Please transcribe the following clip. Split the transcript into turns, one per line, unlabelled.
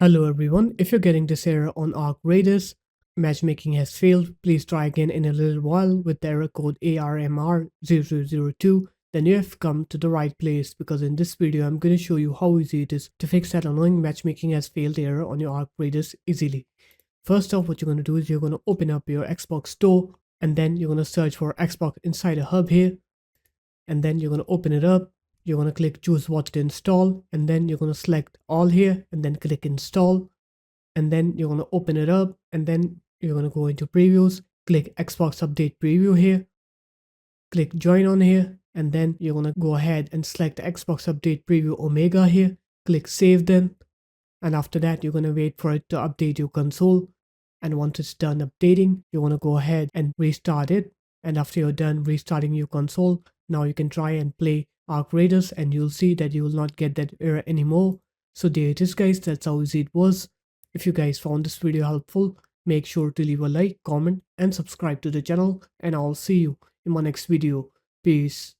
Hello everyone, if you're getting this error on Arc Raiders, matchmaking has failed, please try again in a little while with the error code ARMR0002, then you have come to the right place because in this video I'm going to show you how easy it is to fix that annoying matchmaking has failed error on your Arc Raiders easily. First off, what you're going to do is you're going to open up your Xbox store and then you're going to search for Xbox Insider Hub here, and then you're going to open it up. You're going to click choose what to install, and then you're going to select all here and then click install, and then you're going to open it up, and then you're going to go into previews, click Xbox update preview here, click join on here, and then you're going to go ahead and select the Xbox update preview Omega here, click save then, and after that you're going to wait for it to update your console. And once it's done updating, you want to go ahead and restart it. And after you're done restarting your console, now you can try and play Arc Raiders and you'll see that you will not get that error anymore. So there it is guys, that's how easy it was. If you guys found this video helpful, make sure to leave a like, comment and subscribe to the channel, and I'll see you in my next video. Peace.